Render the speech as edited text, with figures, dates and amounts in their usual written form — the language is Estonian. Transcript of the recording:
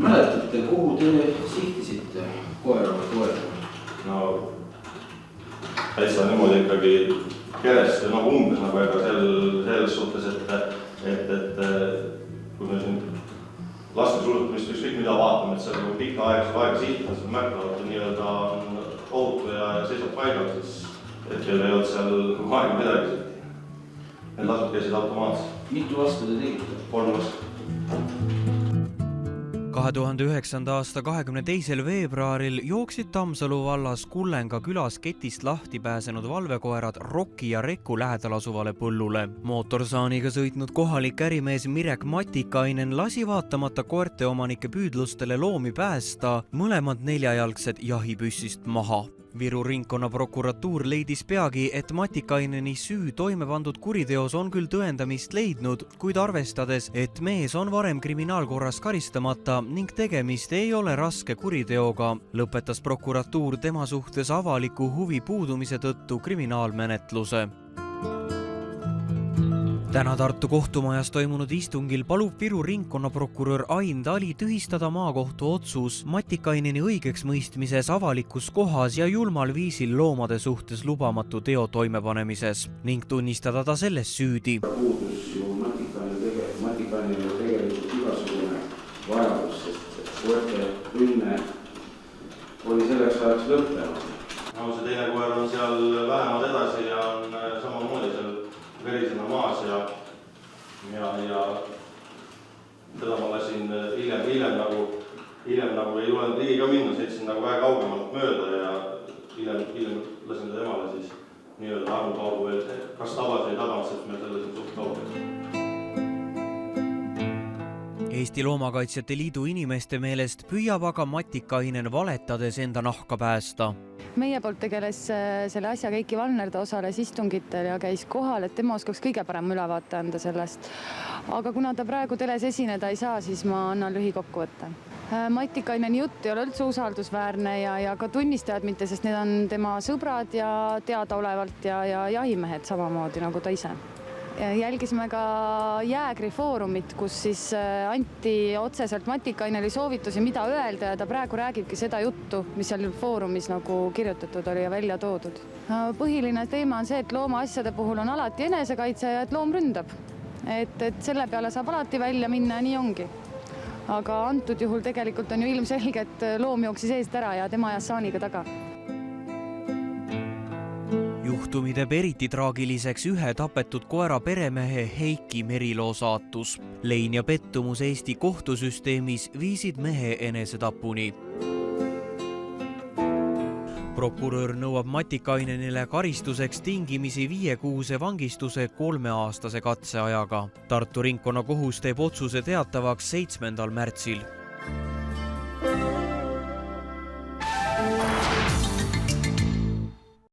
Mäletate, kuhu te sihtisite koera või koera? No, täitsa niimoodi ikkagi kerest umbes nagu ega selles suhtes, et kui me siin laskesuusatamist ükskõik mida vaatame, et seal pikka aega sihtima, siis märkavad, nii-öelda on ohutu ja seisab paigal, siis hetkel ei olnud seal aega midagi. Need lasud käisid automaatselt. Mitu lasku te tegite? 3 lasku. 2009. aasta 22. veebruaril jooksid Tammsalu vallas Kullenga külas ketist lahti pääsenud valvekoerad Rocki ja Reku lähedal asuvale põllule. Mootorsaaniga sõitnud kohalik ärimees Mirek Matikainen lasi vaatamata koerte omanike püüdlustele loomi päästa mõlemad 4-jalgsed jahipüssist maha. Viru ringkonnaprokuratuur leidis peagi, et Matikaineni süü toime pandud kuriteos on küll tõendamist leidnud, kuid arvestades, et mees on varem kriminaalkorras karistamata ning tegemist ei ole raske kuriteoga, lõpetas prokuratuur tema suhtes avaliku huvi puudumise tõttu kriminaalmenetluse. Täna Tartu kohtumajas toimunud istungil palub Viru ringkonnaprokurör Ain Tali tühistada maakohtu otsus Matikaineni õigeks mõistmises avalikus kohas ja julmal viisil loomade suhtes lubamatu teo toimepanemises ning tunnistada ta selles süüdi. Puudus ju Matikaineni tegelikult igasugune vajadus, sest koerte rünne oli selleks ajaks lõppenud. No see teine koer on seal vähemalt edasi ja on samamoodi seal verisena maas ja teda ma lasin hiljem nagu ei julenud ligi ka minna, sõitsin nagu vähe kaugemalt mööda ja hiljem lasin ta temale siis nii-öelda armutaugu veel, kas tabas või tabas, sest me selle siin suht kaugel. Eesti Loomakaitsjate Liidu inimeste meelest püüab aga Matikainen valetades enda nahka päästa. Meie poolt tegeles selle asja Keiki Valner, ta osales istungitel ja käis kohal, et tema oskaks kõige parem ülevaate anda sellest. Aga kuna ta praegu teles esineda ei saa, siis ma annan lühikokkuvõtte. Matikaineni jutt ei ole üldse usaldusväärne ja ka tunnistajad mitte, sest need on tema sõbrad ja teadaolevalt ja jahimehed samamoodi nagu ta ise. Jälgisime ka Jäägri foorumit, kus siis anti otseselt Matikaineni soovitusi, mida öelda ja ta praegu räägibki seda juttu, mis seal foorumis nagu kirjutatud oli ja välja toodud. Põhiline teema on see, et loomaasjade puhul on alati enesekaitse ja et loom ründab. Et selle peale saab alati välja minna ja nii ongi. Aga antud juhul tegelikult on ju ilmselge, et loom jooksis eest ära ja tema ajas saaniga taga. Juhtumi teeb eriti traagiliseks ühe tapetud koera peremehe Heiki Meriloo saatus. Lein ja pettumus Eesti kohtusüsteemis viisid mehe enesetapuni. Prokurör nõuab Matikainenile karistuseks tingimisi 5-kuuse vangistuse 3-aastase katseajaga. Tartu ringkonnakohus teeb otsuse teatavaks 7. märtsil.